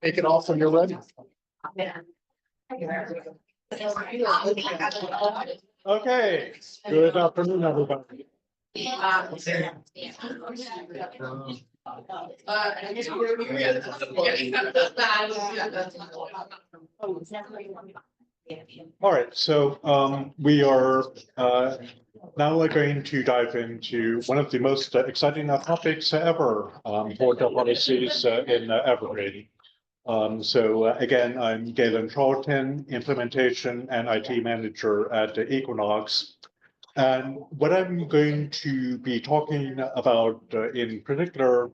Make it off when you're ready. Okay, good afternoon, everybody. All right, so we are now going to dive into one of the most exciting topics ever for the policies in Evergreen. Again, I'm Galen Charlton, Implementation and IT Manager at Equinox. And what I'm going to be talking about in particular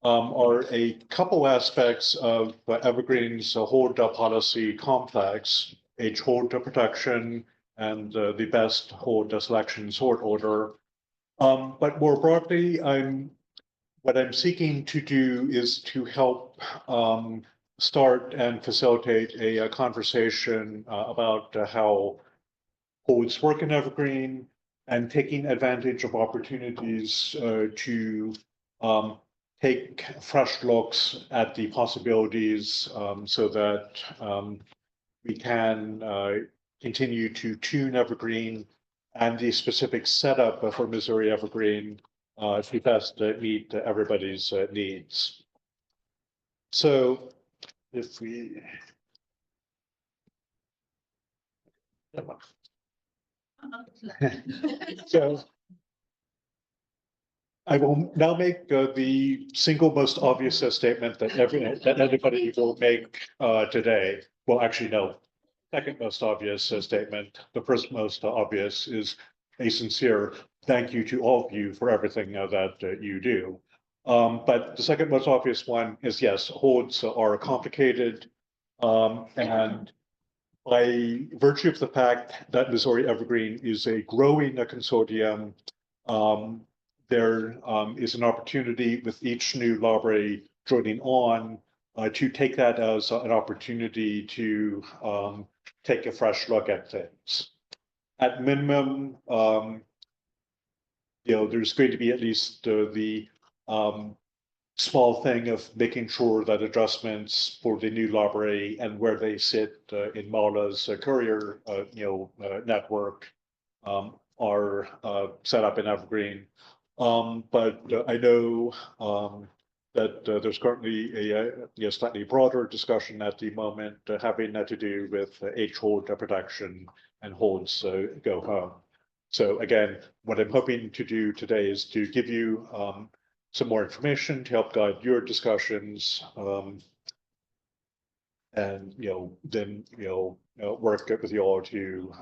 are a couple aspects of Evergreen's hold policy complex, hold protection, and the best hold selection sort order. But more broadly, what I'm seeking to do is to help start and facilitate a conversation about how holds work in Evergreen and taking advantage of opportunities to take fresh looks at the possibilities so that we can continue to tune Evergreen and the specific setup for Missouri Evergreen to best meet everybody's needs. So if we so I will now make the single most obvious statement that everybody will make today. Well, actually, no. Second most obvious statement. The first most obvious is a sincere thank you to all of you for everything that you do. But the second most obvious one is yes, holds are complicated, and by virtue of the fact that Missouri Evergreen is a growing consortium, there is an opportunity with each new library joining on to take that as an opportunity to take a fresh look at things. At minimum, there's going to be at least the small thing of making sure that adjustments for the new library and where they sit in Mala's courier network are set up in Evergreen. But I know that there's currently a slightly broader discussion at the moment having to do with hold protection and holds go home. So again, what I'm hoping to do today is to give you some more information to help guide your discussions, and then work with you all to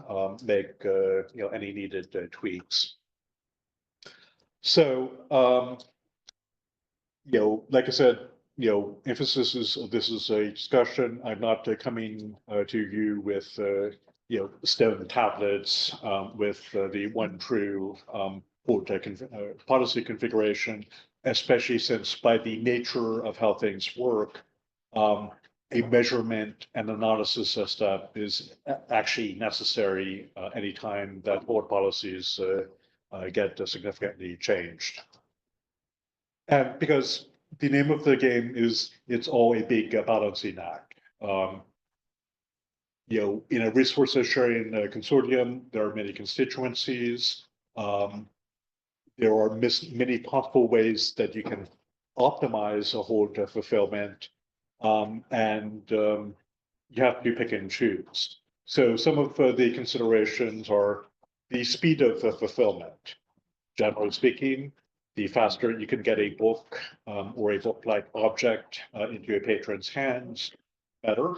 make any needed tweaks. So like I said, emphasis is this is a discussion. I'm not coming to you with stone tablets with the one true policy configuration, especially since by the nature of how things work, a measurement and analysis step is actually necessary anytime that board policies get significantly changed. And because the name of the game is, it's all a big balancing act. In a resource sharing consortium, there are many constituencies. There are many possible ways that you can optimize a hold fulfillment, and you have to pick and choose. So some of the considerations are the speed of fulfillment. Generally speaking, the faster you can get a book or a book-like object into a patron's hands, better.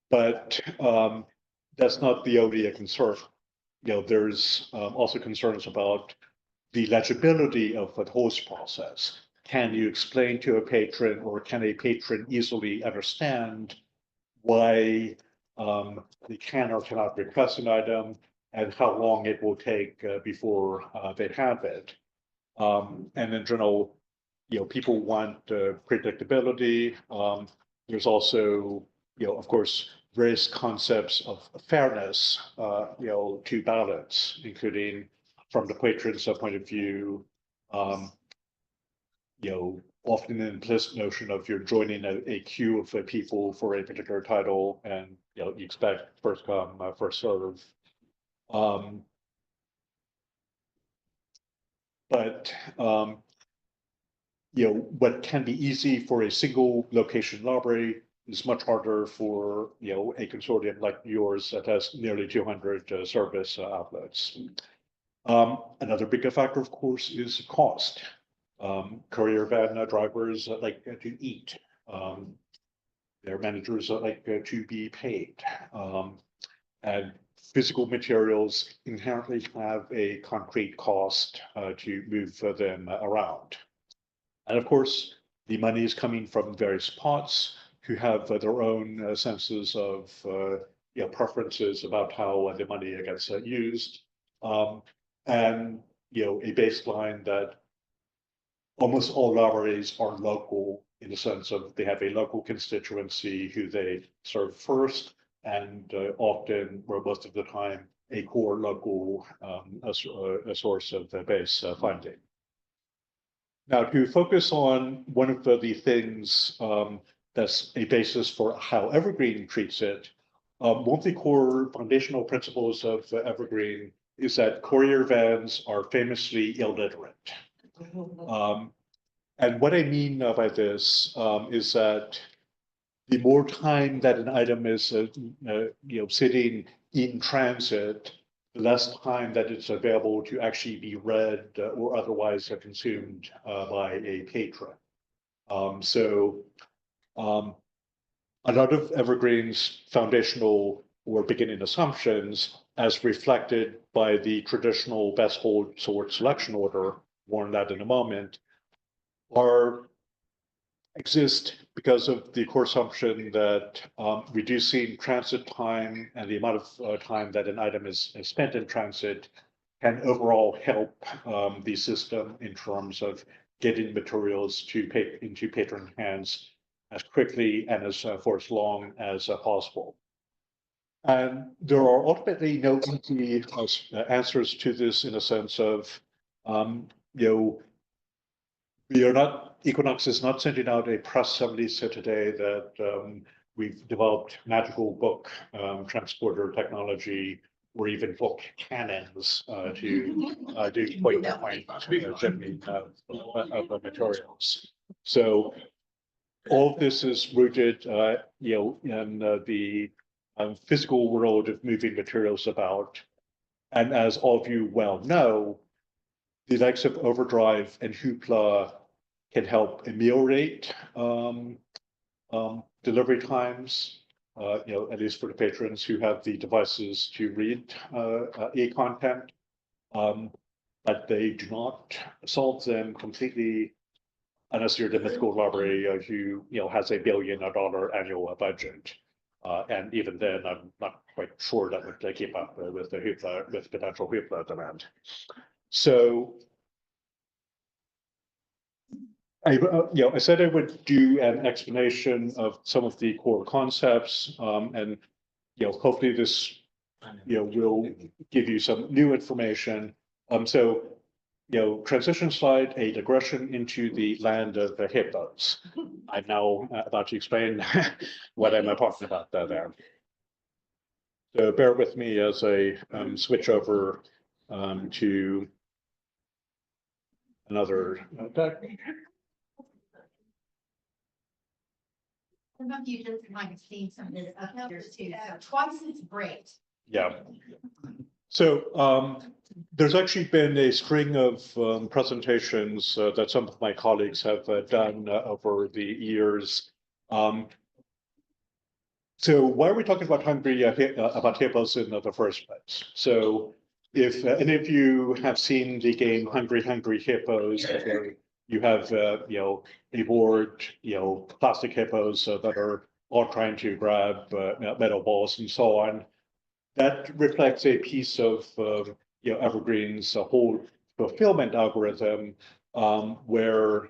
But that's not the only concern. There's also concerns about the legibility of the host process. Can you explain to a patron, or can a patron easily understand why they can or cannot request an item, and how long it will take before they have it. And in general, people want predictability. There's also, of course, various concepts of fairness, to balance, including from the patron's point of view, often an implicit notion of you're joining a queue of people for a particular title, and you expect first come, first serve. But what can be easy for a single location library is much harder for a consortium like yours that has nearly 200 service outlets. Another bigger factor, of course, is cost. Courier van drivers like to eat. Their managers like to be paid. And physical materials inherently have a concrete cost to move them around. And of course, the money is coming from various pots who have their own senses of preferences about how the money gets used. And a baseline that almost all libraries are local in the sense of they have a local constituency who they serve first, and often, or most of the time, a core local a source of base funding. Now, to focus on one of the things that's a basis for how Evergreen treats it, one of the core foundational principles of Evergreen is that courier vans are famously illiterate. And what I mean by this is that the more time that an item is sitting in transit, the less time that it's available to actually be read or otherwise consumed by a patron. So a lot of Evergreen's foundational or beginning assumptions, as reflected by the traditional best hold sort selection order, more on that in a moment, exist because of the core assumption that reducing transit time and the amount of time that an item is spent in transit can overall help the system in terms of getting materials into patron hands as quickly and for as long as possible. And there are ultimately no easy answers to this, in a sense of, Equinox is not sending out a press release today that we've developed magical book transporter technology or even book cannons to do point-to-point shipping of materials. So all of this is rooted, in the physical world of moving materials about. And as all of you well know, the likes of Overdrive and Hoopla can help ameliorate delivery times, at least for the patrons who have the devices to read e-content, but they do not solve them completely unless you're the mythical library who has $1 billion annual budget. And even then, I'm not quite sure that would keep up with the Hoopla, with potential Hoopla demand. So I said I would do an explanation of some of the core concepts, and hopefully this will give you some new information. So transition slide, a digression into the land of the hippos. I'm now about to explain what I'm talking about there. So bear with me as I switch over to another deck. I don't know if you just might have seen some of this up here too. So twice is great. Yeah. So there's actually been a string of presentations that some of my colleagues have done over the years. So why are we talking about about hippos in the first place? So if any of you have seen the game Hungry Hungry Hippos, you have a board, plastic hippos that are all trying to grab metal balls and so on. that reflects a piece of Evergreen's whole fulfillment algorithm, where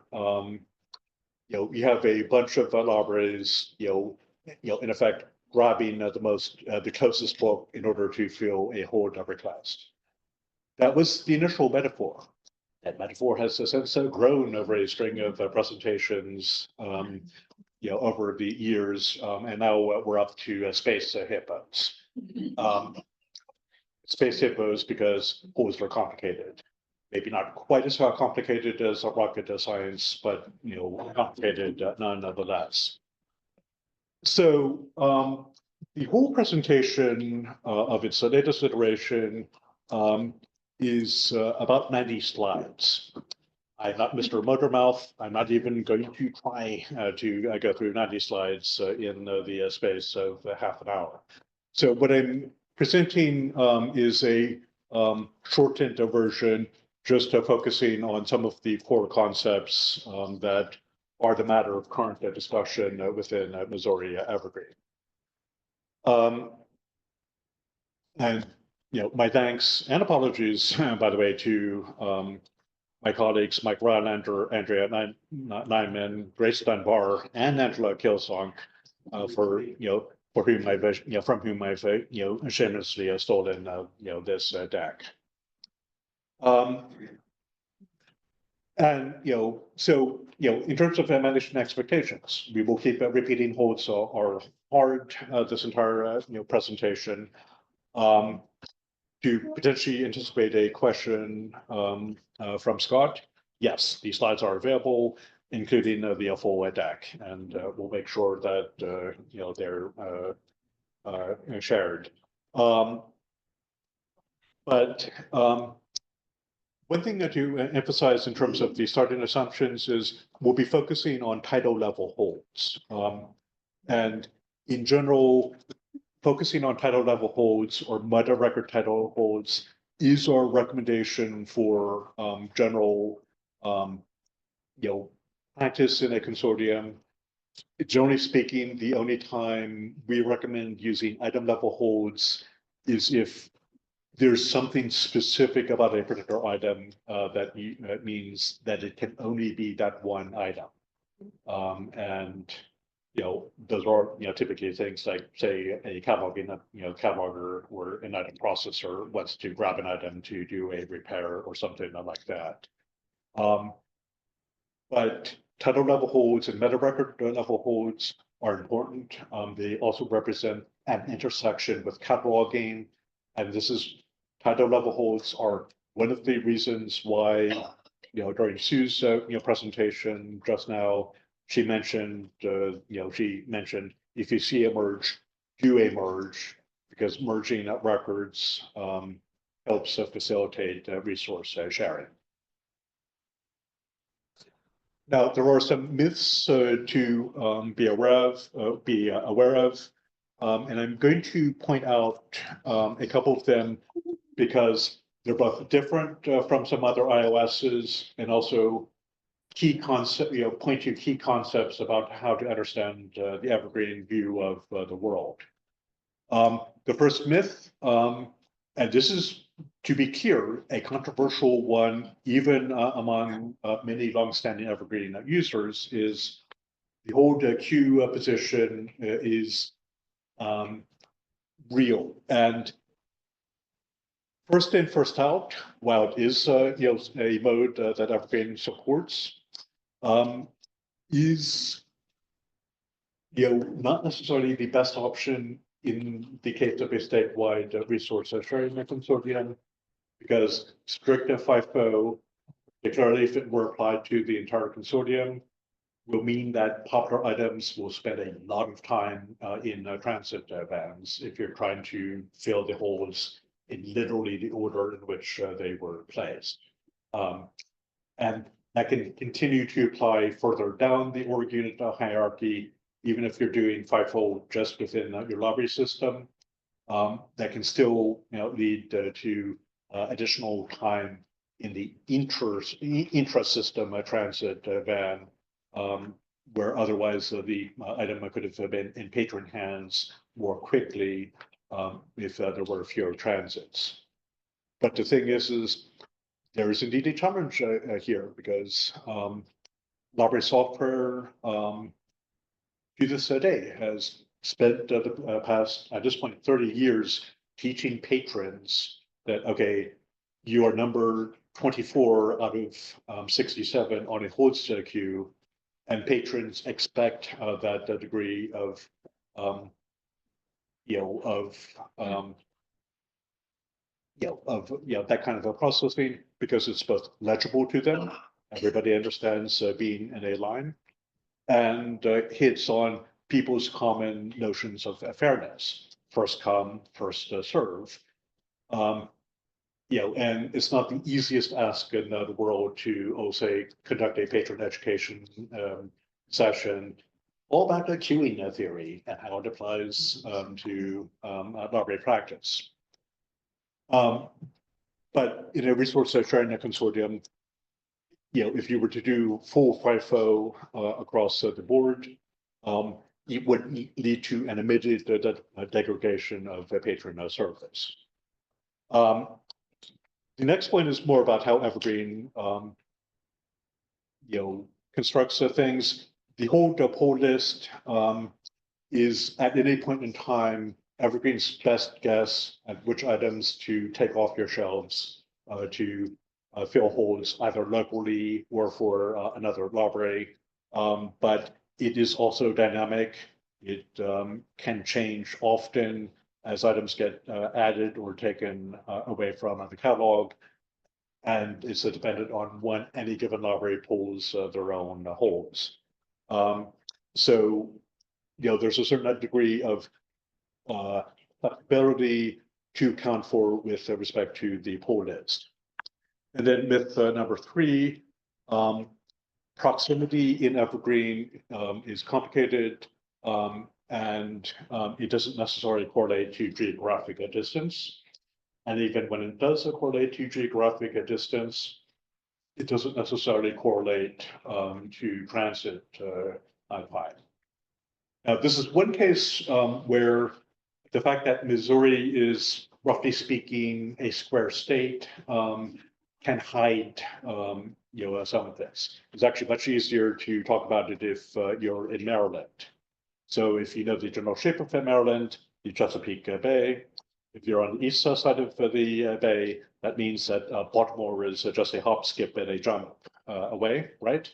you have a bunch of libraries, in effect, grabbing the closest book in order to fill a hold request. That was the initial metaphor. That metaphor has since grown over a string of presentations, over the years, and now we're up to space hippos. Space hippos because holds are complicated. Maybe not quite as complicated as rocket science, but complicated nonetheless. So the whole presentation of its latest iteration is about 90 slides. I'm not Mr. Motormouth. I'm not even going to try to go through 90 slides in the space of half an hour. So what I'm presenting is a shortened version, just focusing on some of the core concepts that are the matter of current discussion within Missouri Evergreen. And my thanks and apologies, by the way, to my colleagues Mike Rylander, Andrea Nyman, Grace Dunbar, and Angela Kilsong for whom I've from whom I've shamelessly stolen this deck. And so in terms of managing expectations, we will keep repeating holds are hard this entire presentation. To potentially anticipate a question from Scott, yes, these slides are available, including the full deck, and we'll make sure that they're shared. But one thing to emphasize in terms of the starting assumptions is we'll be focusing on title level holds. And in general, focusing on title level holds or meta record title holds is our recommendation for general practice in a consortium. Generally speaking, the only time we recommend using item level holds is if there's something specific about a particular item that means that it can only be that one item. And those are typically things like, say, a cataloging cataloger or an item processor wants to grab an item to do a repair or something like that. But title level holds and meta record level holds are important. They also represent an intersection with cataloging, and this is title level holds are one of the reasons why during Sue's presentation just now, she mentioned if you see a merge, do a merge, because merging records helps facilitate resource sharing. Now, there are some myths to be aware of, and I'm going to point out a couple of them because they're both different from some other iOSs and also key concept, point to key concepts about how to understand the Evergreen view of the world. The first myth, and this is, to be clear, a controversial one, even among many longstanding Evergreen users, is the hold queue position is real. And first in, first out, while it is a mode that Evergreen supports, is not necessarily the best option in the case of a statewide resource sharing consortium, because strict FIFO, particularly if it were applied to the entire consortium, will mean that popular items will spend a lot of time in transit bans if you're trying to fill the holes in literally the order in which they were placed. And that can continue to apply further down the org unit hierarchy, even if you're doing FIFO just within your library system. That can still lead to additional time in the intra-system transit ban, where otherwise the item could have been in patron hands more quickly if there were fewer transits. But the thing is there is indeed a challenge here because library software to this day has spent the past, at this point, 30 years teaching patrons that, okay, you are number 24 out of 67 on a host queue, and patrons expect that degree of, that kind of a processing because it's both legible to them. Everybody understands being in a line, and hits on people's common notions of fairness. First come, first serve. And it's not the easiest ask in the world to, say, conduct a patron education session all about the queuing theory and how it applies to library practice. But in a resource sharing consortium, if you were to do full FIFO across the board, it would lead to an immediate degradation of the patron service. The next point is more about how Evergreen, constructs things. The whole pull list is at any point in time Evergreen's best guess at which items to take off your shelves to fill holes either locally or for another library. But it is also dynamic. It can change often as items get added or taken away from the catalog. And it's dependent on when any given library pulls their own holes. So, there's a certain degree of ability to account for with respect to the pull list. And then myth number 3, proximity in Evergreen is complicated and it doesn't necessarily correlate to geographic distance. And even when it does correlate to geographic distance, it doesn't necessarily correlate to transit time. Now, this is one case where the fact that Missouri is, roughly speaking, a square state can hide some of this. It's actually much easier to talk about it if you're in Maryland. So if you know the general shape of Maryland, the Chesapeake Bay. If you're on the east side of the bay, that means that Baltimore is just a hop, skip, and a jump away, right?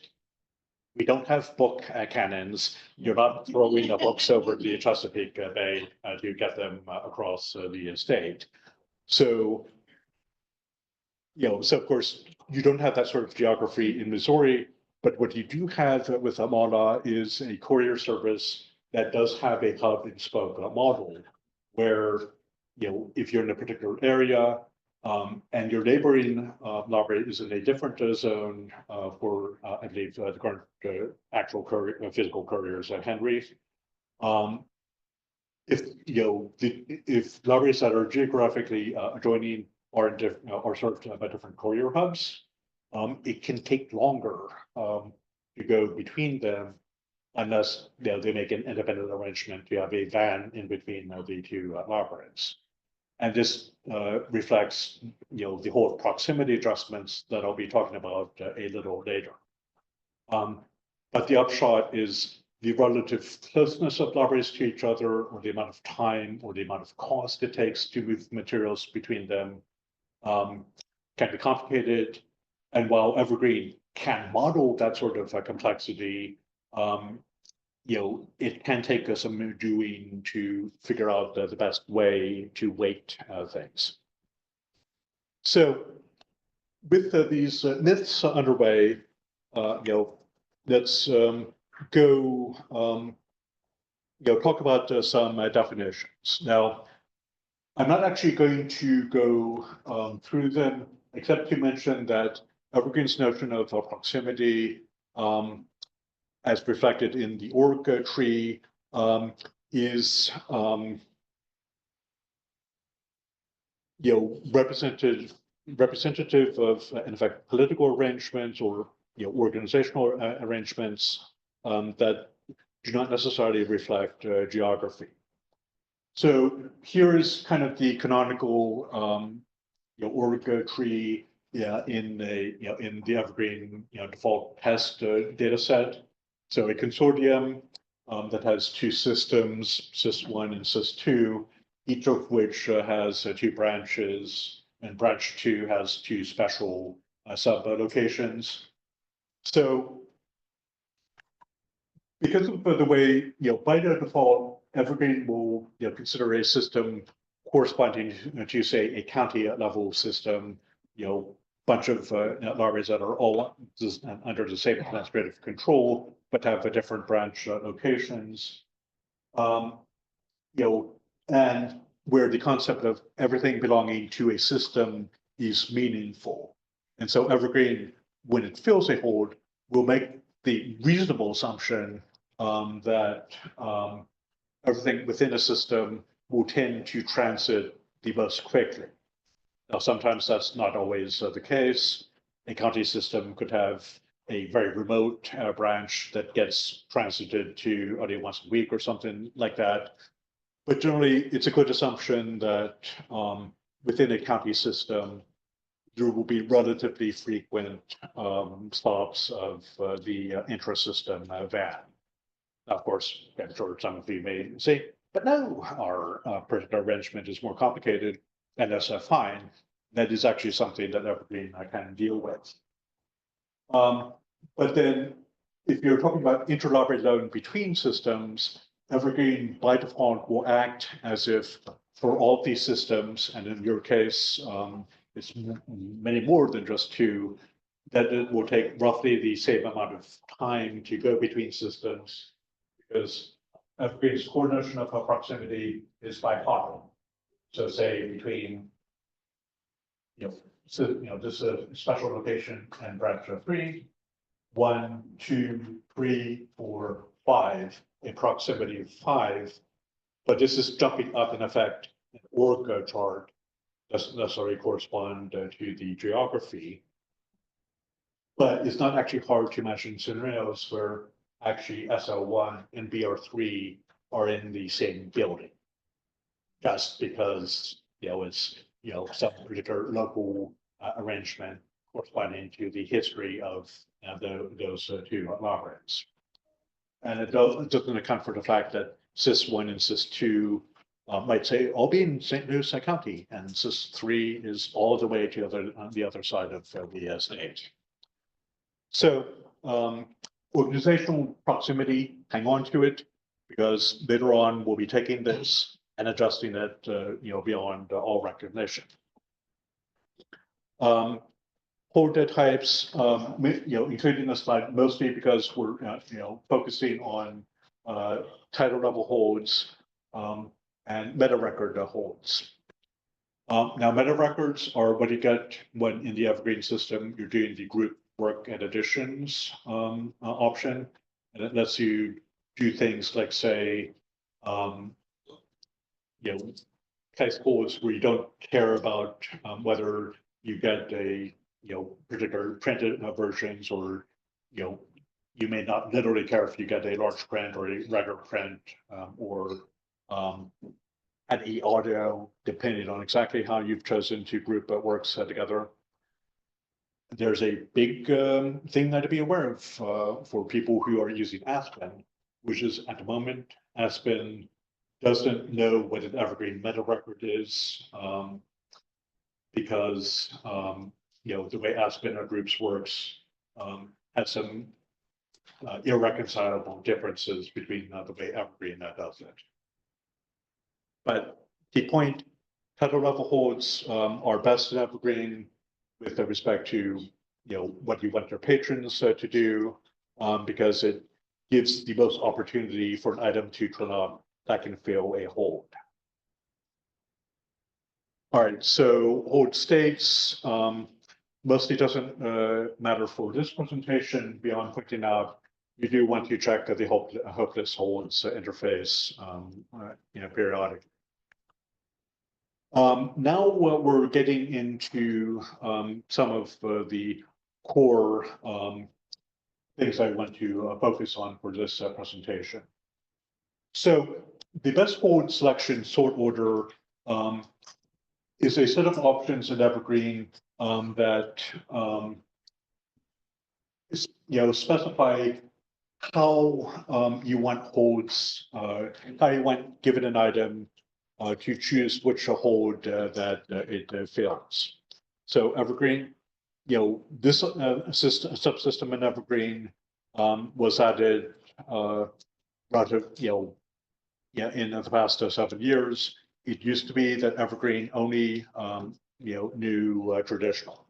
We don't have book cannons. You're not throwing the books over the Chesapeake Bay to get them across the state. So, so of course, you don't have that sort of geography in Missouri, but what you do have with Amana is a courier service that does have a hub and spoke model where, if you're in a particular area and your neighboring library is in a different zone for, I believe, the current actual physical couriers at Henry. If libraries that are geographically adjoining are served by different courier hubs, it can take longer to go between them unless they make an independent arrangement to have a van in between the two libraries. And this reflects, the whole proximity adjustments that I'll be talking about a little later. But the upshot is the relative closeness of libraries to each other, or the amount of time or the amount of cost it takes to move materials between them can be complicated. And while Evergreen can model that sort of complexity, it can take us some doing to figure out the best way to weight things. So with these myths underway, let's go talk about some definitions. Now, I'm not actually going to go through them, except to mention that Evergreen's notion of proximity as reflected in the org tree is representative of, in fact, political arrangements or organizational arrangements that do not necessarily reflect geography. So here is kind of the canonical org tree, in the Evergreen default test data set. So a consortium that has two systems, sys1 and sys2, each of which has two branches, and branch 2 has two special sub locations. So because of the way, by default, Evergreen will consider a system corresponding to, say, a county level system, bunch of libraries that are all under the same administrative control, but have a different branch locations. And where the concept of everything belonging to a system is meaningful. And so Evergreen, when it fills a hold, will make the reasonable assumption that everything within a system will tend to transit the most quickly. Now, sometimes that's not always the case. A county system could have a very remote branch that gets transited to only once a week or something like that. But generally, it's a good assumption that within a county system, there will be relatively frequent stops of the intra-system van. Now, of course, I'm sure some of you may say, but no, our particular arrangement is more complicated, and that's fine. That is actually something that Evergreen can deal with. But then, if you're talking about interloper between systems, Evergreen by default will act as if for all these systems, and in your case, it's many more than just two, that it will take roughly the same amount of time to go between systems, because Evergreen's core notion of proximity is bipolar. So say between, this is a special location and branch of 3, 1, 2, 3, 4, 5, a proximity of 5, but this is jumping up in effect. An org chart doesn't necessarily correspond to the geography, but it's not actually hard to imagine scenarios where actually SL1 and BR3 are in the same building, just because it's some particular local arrangement corresponding to the history of those two libraries. And it doesn't account for the fact that sys1 and sys2 might say, I'll be in St. Louis County, and sys3 is all the way to on the other side of the state. So organizational proximity, hang on to it, because later on we'll be taking this and adjusting it beyond all recognition. Hold data types, including this slide mostly because we're focusing on title level holds and meta record holds. Now, meta records are what you get when in the Evergreen system you're doing the group work and additions option, and it lets you do things like say, case holds where you don't care about whether you get a particular printed versions, or you may not literally care if you get a large print or a regular print or an e-audio, depending on exactly how you've chosen to group works together. There's a big thing to be aware of for people who are using Aspen, which is at the moment, Aspen doesn't know what an Evergreen meta record is because the way Aspen groups works has some irreconcilable differences between the way Evergreen does it. But the point, title level holds are best in Evergreen with respect to what you want your patrons to do, because it gives the most opportunity for an item to turn up that can fill a hold. All right, so hold states mostly doesn't matter for this presentation beyond pointing out you do want to check the hopeless holds interface periodically. Now we're getting into some of the core things I want to focus on for this presentation. So the best hold selection sort order is a set of options in Evergreen that specify how you want holds, how you want given an item to choose which hold that it fills. So Evergreen, this subsystem in Evergreen was added rather, in the past 7 years. It used to be that Evergreen only, knew traditional.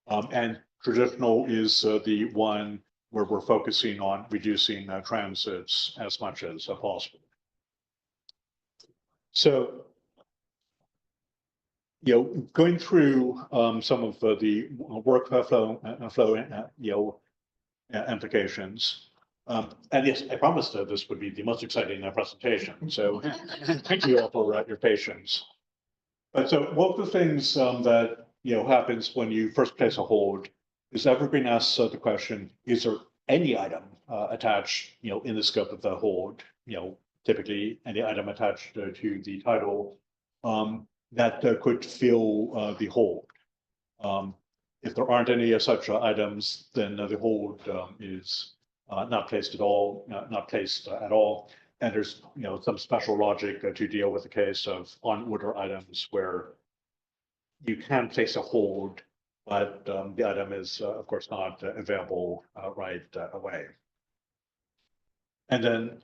And traditional is the one where we're focusing on reducing transits as much as possible. So, going through some of the workflow implications. And yes, I promised that this would be the most exciting presentation. So thank you all for your patience. But so one of the things that happens when you first place a hold is Evergreen asks the question: is there any item attached, in the scope of the hold? Typically any item attached to the title that could fill the hold. If there aren't any such items, then the hold is not placed at all, not placed at all. And there's some special logic to deal with the case of on-order items where you can place a hold, but the item is of course not available right away. And then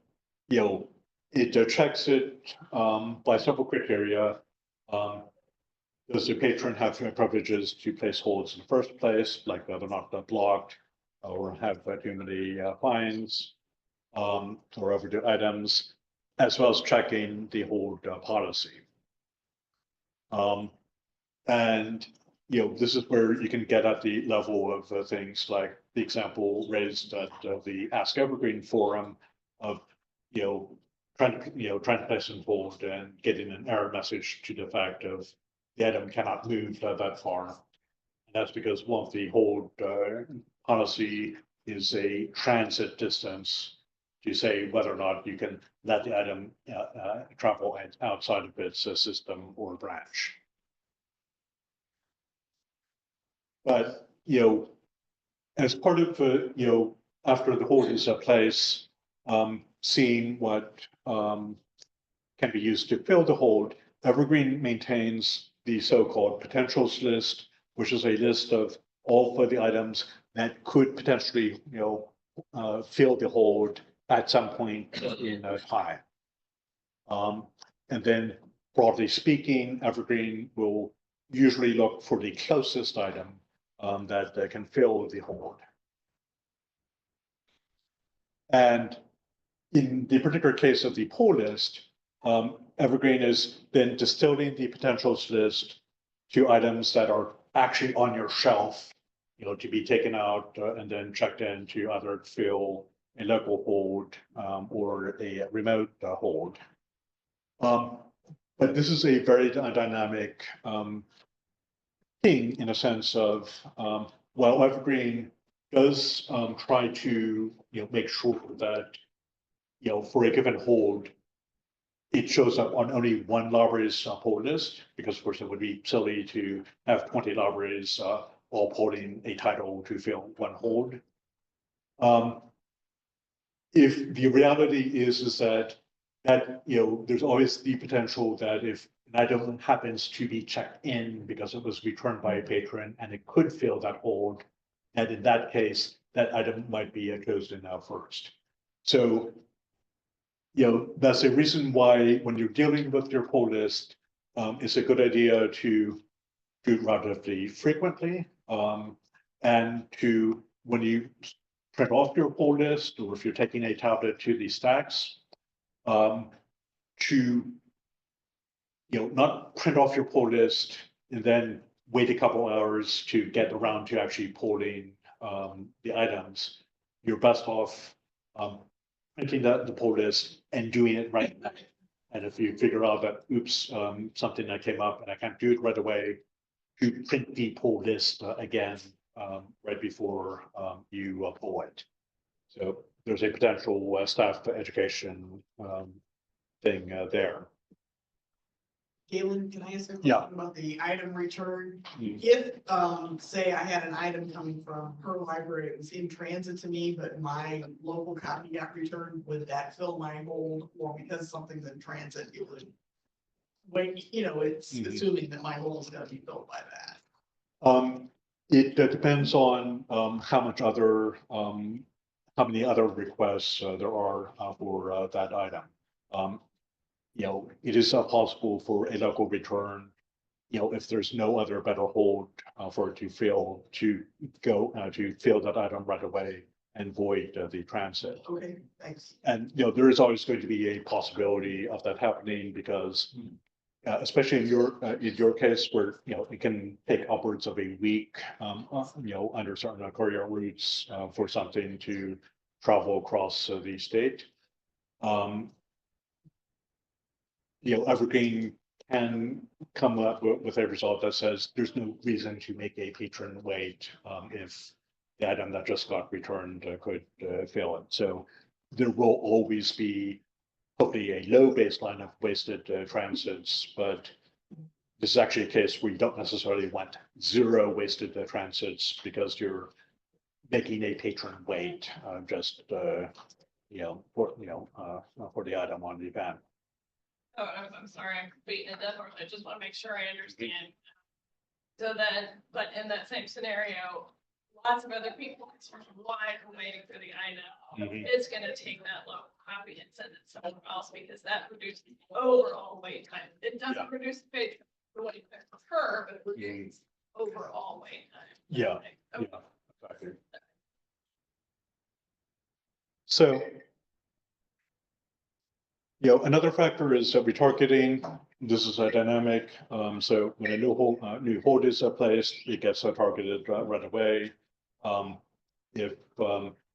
it checks it by several criteria. Does the patron have privileges to place holds in the first place, like they're not blocked, or have too many fines, or overdue items, as well as checking the hold policy. And this is where you can get at the level of things like the example raised at the Ask Evergreen forum of trying to place an hold and getting an error message to the effect of the item cannot move that far. And that's because one of the hold policy is a transit distance to say whether or not you can let the item travel outside of its system or branch. But as part of after the hold is in place, seeing what can be used to fill the hold, Evergreen maintains the so-called potentials list, which is a list of all of the items that could potentially, fill the hold at some point in time. And then, broadly speaking, Evergreen will usually look for the closest item that can fill the hold. And in the particular case of the pull list, Evergreen is then distilling the potentials list to items that are actually on your shelf, to be taken out and then checked in to either fill a local hold or a remote hold. But this is a very dynamic thing in a sense of, while Evergreen does try to make sure that for a given hold, it shows up on only one library's pull list, because of course it would be silly to have 20 libraries all pulling a title to fill one hold. If the reality is that there's always the potential that if an item happens to be checked in because it was returned by a patron and it could fill that hold, and in that case, that item might be closed in now first. So that's a reason why when you're dealing with your pull list, it's a good idea to do it relatively frequently, and to, when you print off your pull list, or if you're taking a tablet to the stacks, to not print off your pull list and then wait a couple hours to get around to actually pulling the items. You're best off printing the pull list and doing it right now. And if you figure out that, oops, something that came up and I can't do it right away, to print the pull list again right before you pull it. So there's a potential staff education thing there. Galen, can I ask a question Yeah. about the item return? Mm. If, say I had an item coming from her library, it was in transit to me, but my local copy got returned, would that fill my hold? Or because something's in transit, it would wait, it's Mhm. assuming that my hold is gonna be filled by that. It depends on how many other requests there are for that item. It is possible for a local return, if there's no other better hold for it to fill, to fill that item right away and void the transit. Okay, thanks. And, there is always going to be a possibility of that happening because especially in your case where, it can take upwards of a week, under certain courier routes for something to travel across the state. Evergreen can come up with a result that says there's no reason to make a patron wait if the item that just got returned could fail it. So there will always be hopefully a low baseline of wasted transits, but this is actually a case where you don't necessarily want zero wasted transits because you're making a patron wait just for the item on the event. Oh, I'm sorry, I'm beating a dead horse. I just want to make sure I understand. So then, but in that same scenario, lots of other people can sort of line are waiting for the item. Mhm. It's gonna take that local copy and send it somewhere else because that reduces the overall wait time. It doesn't Yeah. reduce the page for what you pick for her, but it reduces overall wait time. Yeah. Okay. Yeah, exactly. So, another factor is retargeting. This is a dynamic. So when a new hold is placed, it gets targeted right away. If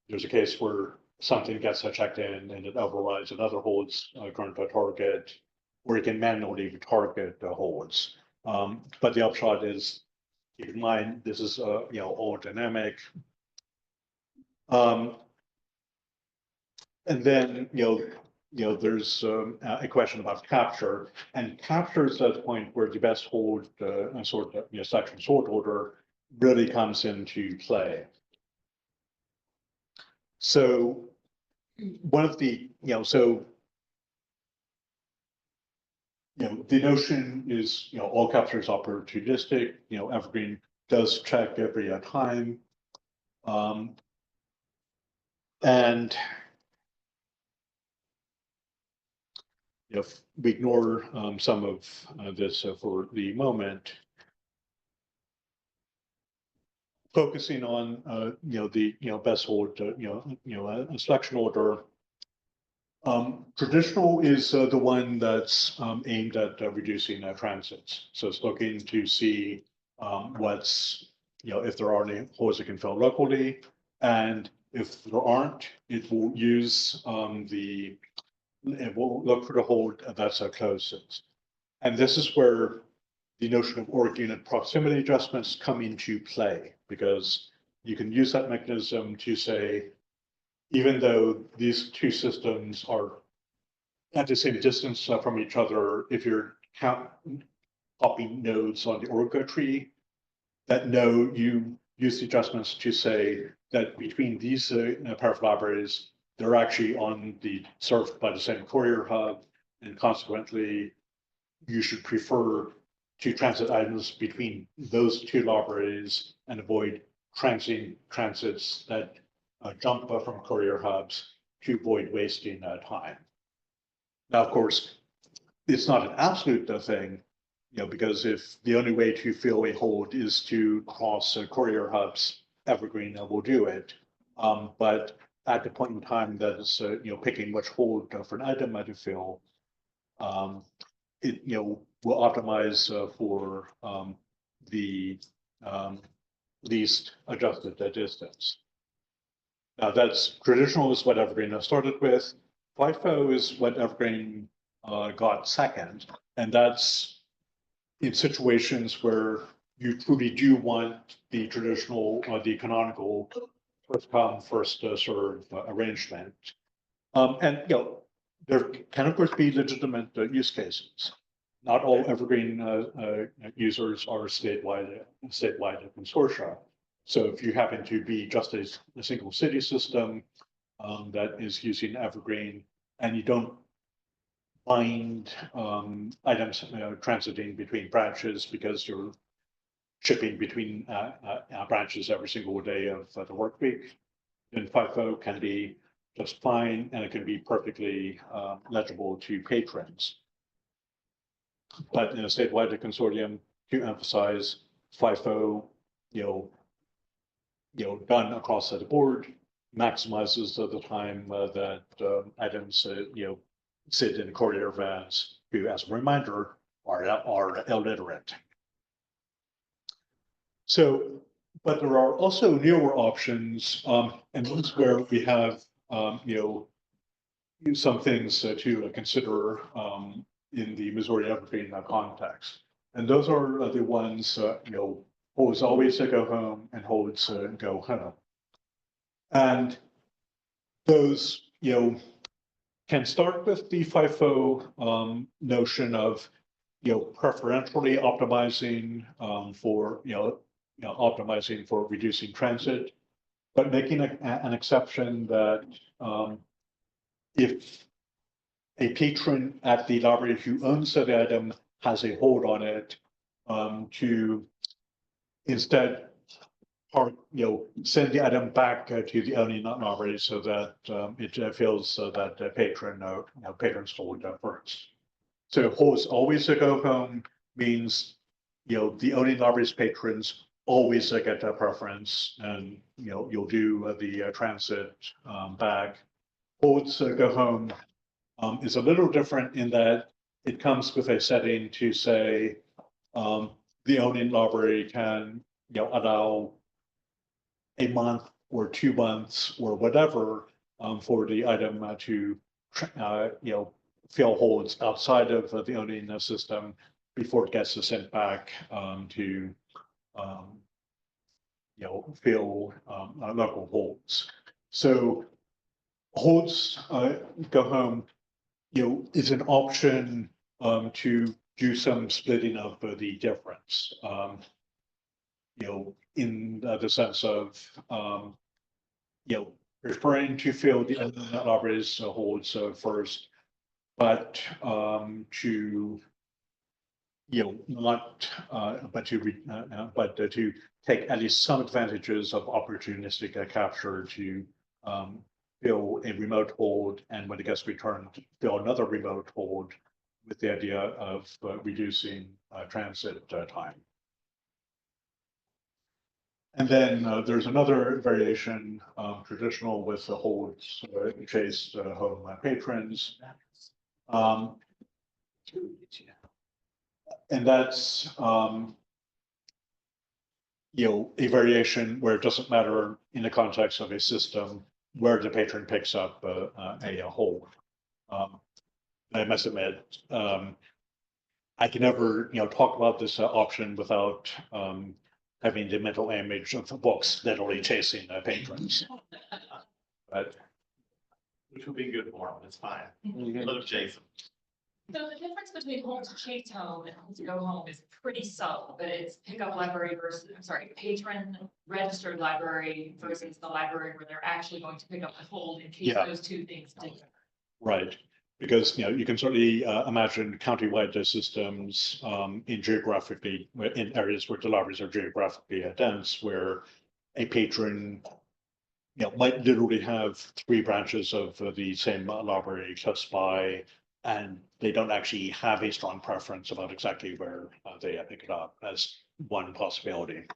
there's a case where something gets checked in and it overrides another hold's current target, or it can manually target holds. But the upshot is, keep in mind, this is all dynamic. And then, there's a question about capture, and capture is at the point where the best hold section sort order really comes into play. So one of the, the notion is, all capture is opportunistic. Evergreen does check every time. And if we ignore some of this for the moment, focusing on the best hold, a selection order. Traditional is the one that's aimed at reducing transits. So it's looking to see what's if there are any holes it can fill locally, and if there aren't, it will use it will look for the hold that's closest. And this is where the notion of org unit proximity adjustments come into play, because you can use that mechanism to say, even though these two systems are at the same distance from each other, if you're copying nodes on the org tree, that node, you use the adjustments to say that between these pair of libraries, they're actually served by the same courier hub, and consequently, you should prefer to transit items between those two libraries and avoid transits that jump from courier hubs to avoid wasting time. Now, of course, it's not an absolute thing, because if the only way to fill a hold is to cross courier hubs, Evergreen will do it. But at the point in time that is, picking which hold for an item to fill, it will optimize for the least adjusted distance. Now that's traditional is what Evergreen started with. FIFO is what Evergreen got second, and that's in situations where you truly do want the traditional or the canonical first come, first serve arrangement. And, there can of course be legitimate use cases. Not all Evergreen users are statewide consortia. So if you happen to be just a single city system that is using Evergreen, and you don't find items transiting between branches because you're shipping between branches every single day of the work week, then FIFO can be just fine, and it can be perfectly legible to patrons. But in a statewide consortium, to emphasize FIFO, done across the board, maximizes the time that items, sit in courier vans, who, as a reminder, are illiterate. So, but there are also newer options, and this is where we have, some things to consider in the Missouri Evergreen context. And those are the ones, holds always go home and holds go home. And those, can start with the FIFO notion of, preferentially optimizing for, optimizing for reducing transit, but making an exception that if a patron at the library who owns that item has a hold on it, to instead send the item back to the owning library so that it feels that the patrons hold first. So holds always to go home means, the owning library's patrons always get a preference, and you'll do the transit back. Holds go home is a little different in that it comes with a setting to say the owning library can allow a month or 2 months or whatever for the item to fill holds outside of the owning system before it gets sent back to fill local holds. So holds go home is an option to do some splitting of the difference. In the sense of preferring to fill the library's holds first, but to not but to take at least some advantages of opportunistic capture to fill a remote hold, and when it gets returned, fill another remote hold, with the idea of reducing transit time. And then there's another variation, traditional with the holds chased home patrons. And that's a variation where it doesn't matter in the context of a system where the patron picks up a hold. I must admit, I can never talk about this option without having the mental image of the books literally chasing patrons. But which will be good for them, it's fine. Let them chase them. So the difference between hold to chase home and hold to go home is pretty subtle, but it's pickup library versus, patron registered library versus the library where they're actually going to pick up the hold in case those two things differ. Right, because you can certainly imagine countywide systems in areas where the libraries are geographically dense, where a patron might literally have 3 branches of the same library close by, and they don't actually have a strong preference about exactly where they pick it up as one possibility.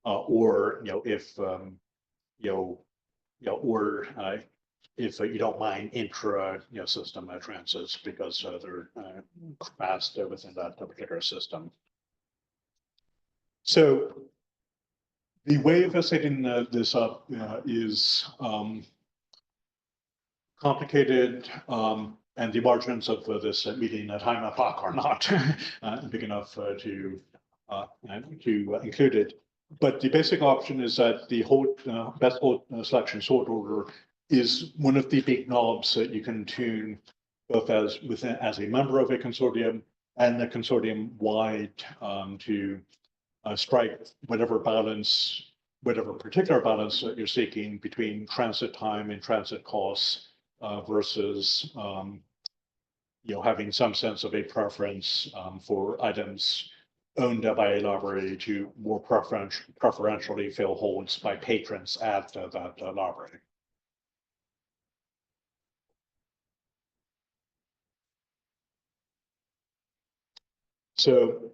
Or if if you don't mind intra system transits because they're fast within that particular system. So the way of setting this up is complicated, and the margins of this meeting time clock are not big enough to include it. but the basic option is that the hold, best hold selection sort order is one of the big knobs that you can tune both as a member of a consortium and the consortium wide to strike whatever balance, whatever particular balance that you're seeking between transit time and transit costs versus having some sense of a preference for items owned by a library to more preferentially fill holds by patrons at that library. So,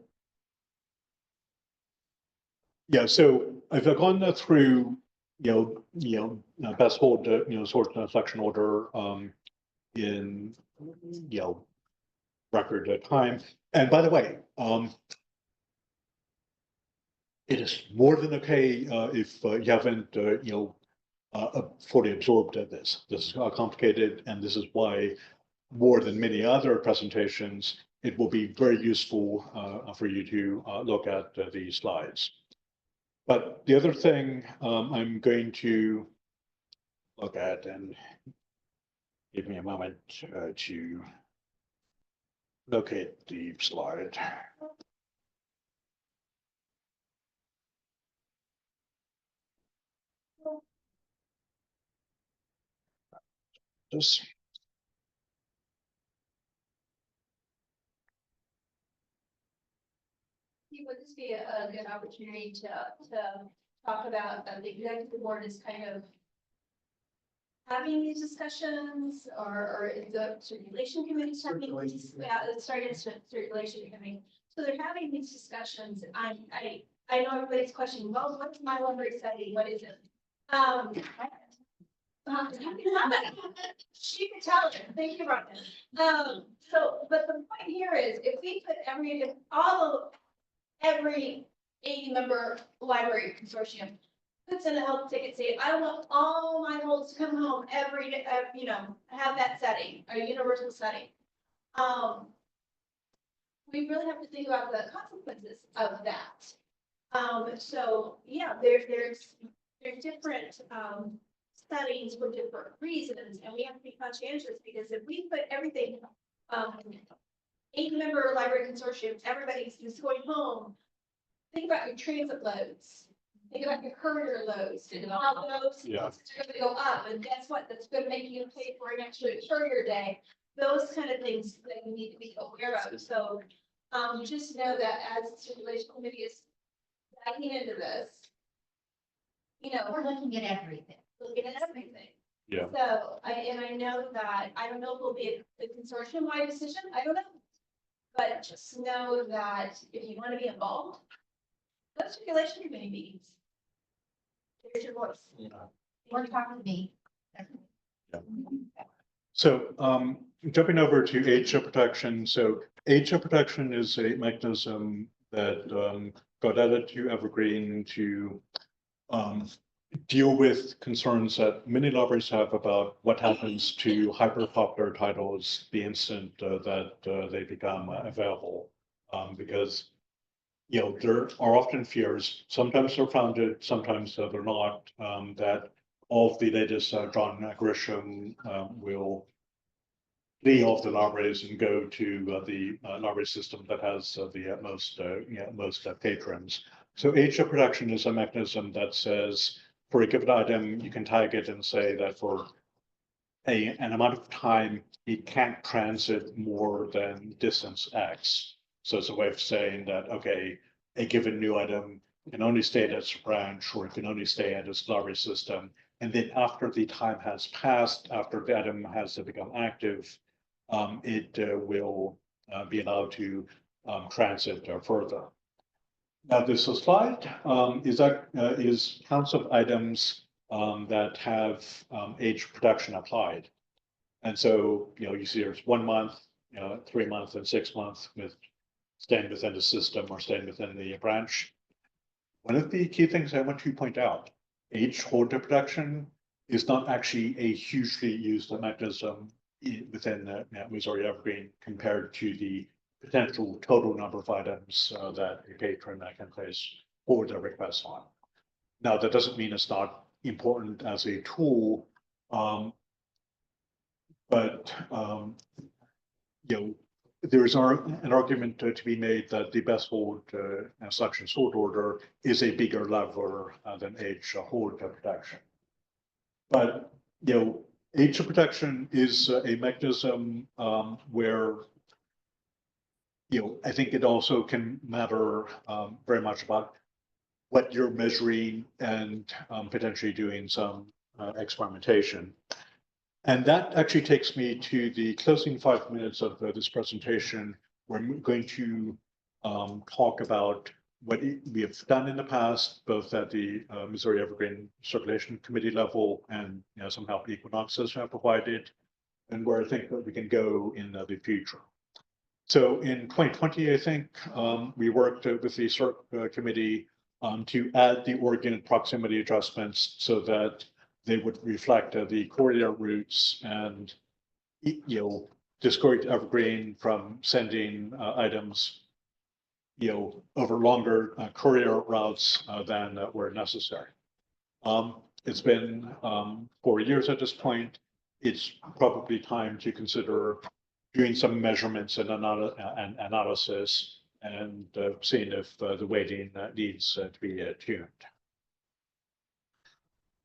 yeah, so I've gone through, best hold, sort of selection order in, record time. And by the way, it is more than okay if you haven't, fully absorbed this. This is complicated, and this is why, more than many other presentations, it will be very useful for you to look at these slides. But the other thing I'm going to look at, and give me a moment to locate the slide. This. Would this be a good opportunity to talk about the executive board is kind of having these discussions, or is the circulation committee having these? Yeah, it's started circulation committee. So they're having these discussions. I know everybody's questioning, well, what's my library study? What is it? She could tell it. Thank you, Rhonda. So, but the point here is, if we put every 80-member library consortium puts in a health ticket saying, I want all my holds to come home every day, have that setting, a universal setting. We really have to think about the consequences of that. So yeah, there's different settings for different reasons, and we have to be conscientious, because if we put everything 8-member library consortium, everybody's just going home. Think about your transit loads. Think about your courier loads. Think about those are going to go up, and guess what? That's going to make you pay for an extra courier day. Those kind of things that we need to be aware of. So just know that as the circulation committee is diving into this, We're looking at everything. looking at everything. Yeah. So I know that, I don't know if it'll be a consortium wide decision. I don't know. But just know that if you want to be involved, go to circulation committee meetings. There's your voice. Or talk to me. So jumping over to age protection. So age protection is a mechanism that got added to Evergreen to deal with concerns that many libraries have about what happens to hyper popular titles the instant that they become available. Because there are often fears, sometimes they're founded, sometimes they're not, that all of the latest John Grisham will flee off the libraries and go to the library system that has the most patrons. So age of production is a mechanism that says, for a given item, you can tag it and say that for an amount of time, it can't transit more than distance X. So it's a way of saying that, okay, a given new item can only stay at its branch, or it can only stay at its library system. And then after the time has passed, after the item has become active, it will be allowed to transit further. Now, this slide is counts of items that have age protection applied. And so, you see there's 1 month, 3 months, and 6 months with staying within the system or staying within the branch. One of the key things I want to point out, age holder protection is not actually a hugely used mechanism within Missouri Evergreen compared to the potential total number of items that a patron can place forward their requests on. Now, that doesn't mean it's not important as a tool, but there's an argument to be made that the best hold selection sort order is a bigger lever than age hold protection. But age protection is a mechanism where I think it also can matter very much about what you're measuring and potentially doing some experimentation. And that actually takes me to the closing 5 minutes of this presentation, where I'm going to talk about what we have done in the past, both at the Missouri Evergreen Circulation Committee level and some help Equinoxes have provided, and where I think that we can go in the future. So in 2020, I think we worked with the CERC committee to add the Oregon proximity adjustments so that they would reflect the courier routes and, discourage Evergreen from sending items, over longer courier routes than were necessary. It's been 4 years at this point. It's probably time to consider doing some measurements and analysis and seeing if the weighting needs to be tuned.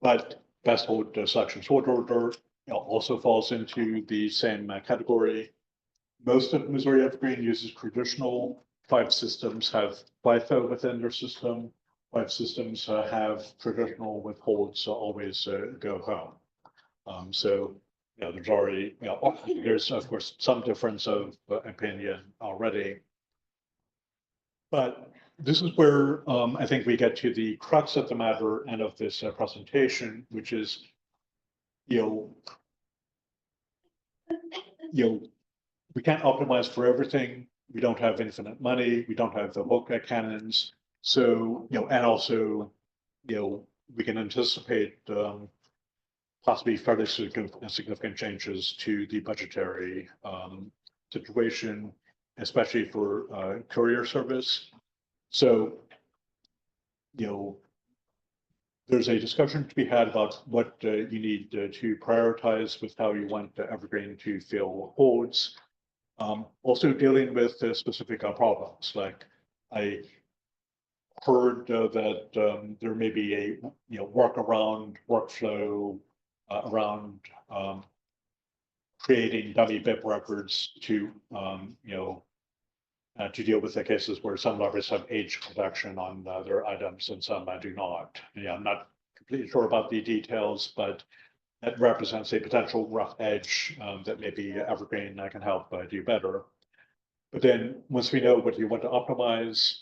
But best hold selection sort order also falls into the same category. Most of Missouri Evergreen uses traditional. 5 systems have FIFO within their system. 5 systems have traditional withholds always go home. So there's already, there's of course some difference of opinion already. But this is where I think we get to the crux of the matter and of this presentation, which is, we can't optimize for everything. We don't have infinite money. We don't have the book cannons. So, and also, we can anticipate possibly fairly significant changes to the budgetary situation, especially for courier service. So, there's a discussion to be had about what you need to prioritize with how you want Evergreen to fill holds. Also dealing with specific problems. Like I heard that there may be a workaround workflow around creating dummy BIP records to to deal with the cases where some libraries have age protection on their items and some do not. I'm not completely sure about the details, but that represents a potential rough edge that maybe Evergreen can help do better. But then once we know what you want to optimize,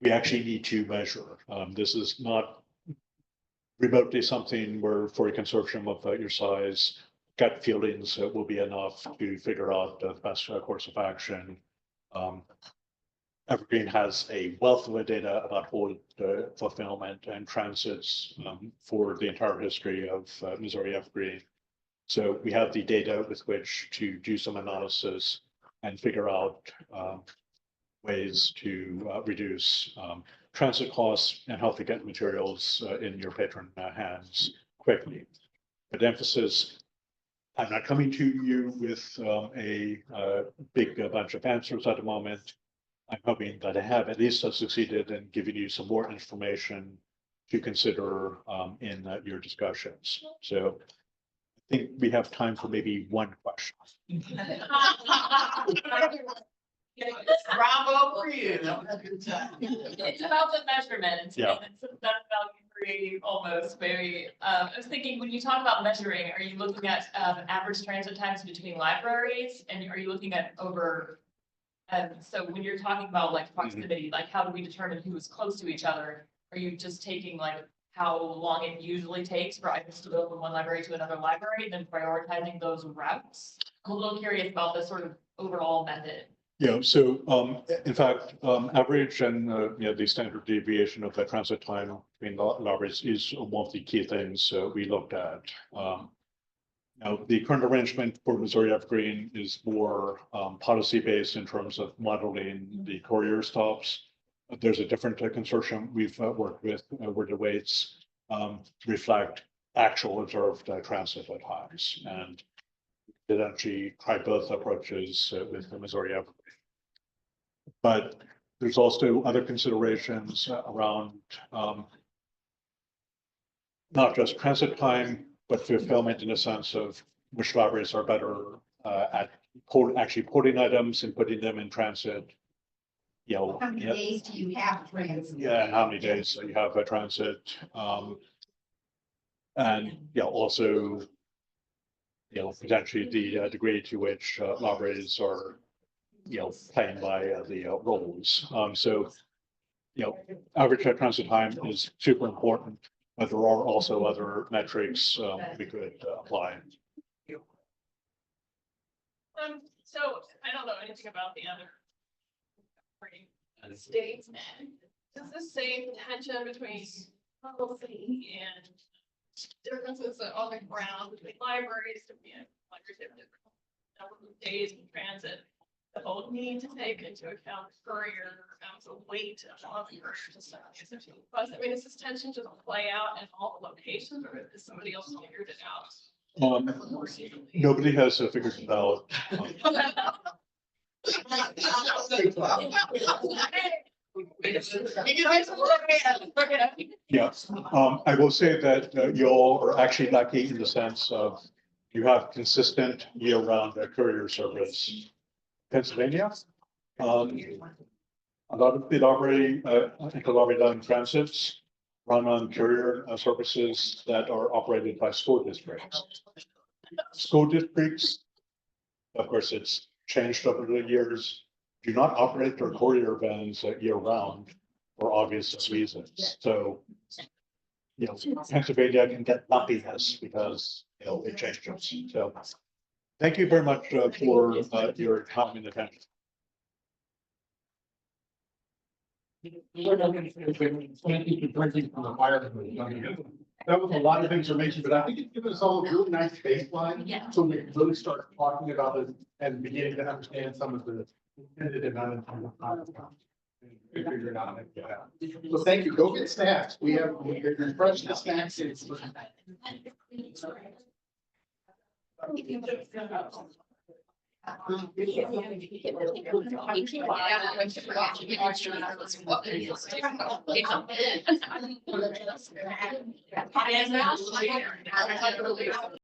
we actually need to measure. This is not remotely something where for a consortium of your size, gut feelings will be enough to figure out the best course of action. Evergreen has a wealth of data about hold fulfillment and transits for the entire history of Missouri Evergreen. So we have the data with which to do some analysis and figure out ways to reduce transit costs and help to get materials in your patron hands quickly. But emphasis, I'm not coming to you with a big bunch of answers at the moment. I'm hoping that I have at least succeeded in giving you some more information to consider in your discussions. So I think we have time for maybe one question. Bravo for you. It's about the measurement. Yeah. And it's that value free almost maybe. I was thinking when you talk about measuring, are you looking at average transit times between libraries, and are you looking at over? So when you're talking about like proximity, like how do we determine who is close to each other? Are you just taking like how long it usually takes for items to go from one library to another library, then prioritizing those routes? I'm a little curious about the sort of overall method. Yeah, so in fact, average and the standard deviation of the transit time between libraries is one of the key things we looked at. Now, the current arrangement for Missouri Evergreen is more policy based in terms of modeling the courier stops. there's a different consortium we've worked with where the weights reflect actual observed transit at times. And did actually try both approaches with the Missouri Evergreen. But there's also other considerations around not just transit time, but fulfillment in the sense of which libraries are better at actually putting items and putting them in transit. You know, How many days do you have transit? yeah, and how many days you have a transit. And also, potentially the degree to which libraries are, playing by the rules. So, average transit time is super important, but there are also other metrics we could apply. So I don't know anything about the other states. Does this same tension between policy and differences on the ground between libraries to be libraries have different number of days in transit? The whole need to take into account courier, the weight of the courier and stuff. I mean, does this tension just play out in all locations, or is somebody else figured it out? Nobody has figured it out. Yes, I will say that y'all are actually lucky in the sense of you have consistent year-round courier service. Pennsylvania, a lot of the library, transits run on courier services that are operated by school districts. School districts, of course, it's changed over the years, do not operate their courier vans year-round for obvious reasons. So, Pennsylvania can get lumpiness because it changes. So, thank you very much for your time and attention. Thank you for bringing from the fire. That was a lot of information, but I think it's given us all a really nice baseline. Yeah. So we can really start talking about it and beginning to understand some of the intended and unintended. Figure it out. Yeah. So thank you. Go get snacks. We have fresh snacks. Yeah.